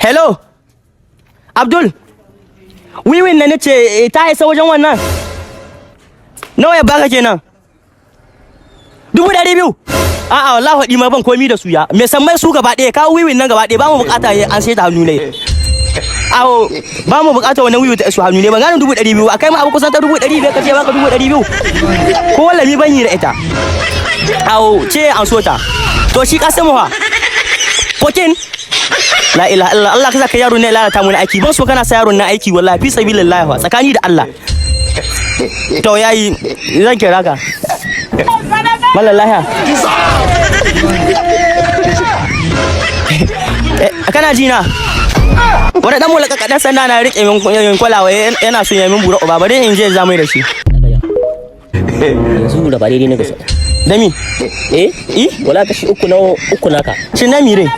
Hello. Abdul. Wiwin na nace ta isa wajen wannan. Nawa ya baka kenan? 200,000. A'a wallahi hadi ma ban komi da su ya. Me san mai su gaba ɗaya kawo wiwin nan gaba ɗaya ba mu bukata an sai ta hannu ne. Awo ba mu bukata wannan wiwi ta su hannu ne ban gane 200,000 akai ma abu kusan ta 200,000 kace baka 200,000. Ko wallahi ban yi da ita. Awo ce an so ta. To shi kasamu ha. Pokin la ilaha illallah Allah ka saka yaro ne lalata mu na aiki ban so kana sa yaro na aiki wallahi fi sabilillah wa tsakani da Allah to yayi zan kira ka wallahi kana ji na wani dan mulaka kadan sanda na rike min kwalawa yana so ya min bura uba bare in je zamai da shi yanzu da bare ne ga dami wala kashi uku naka shin na mire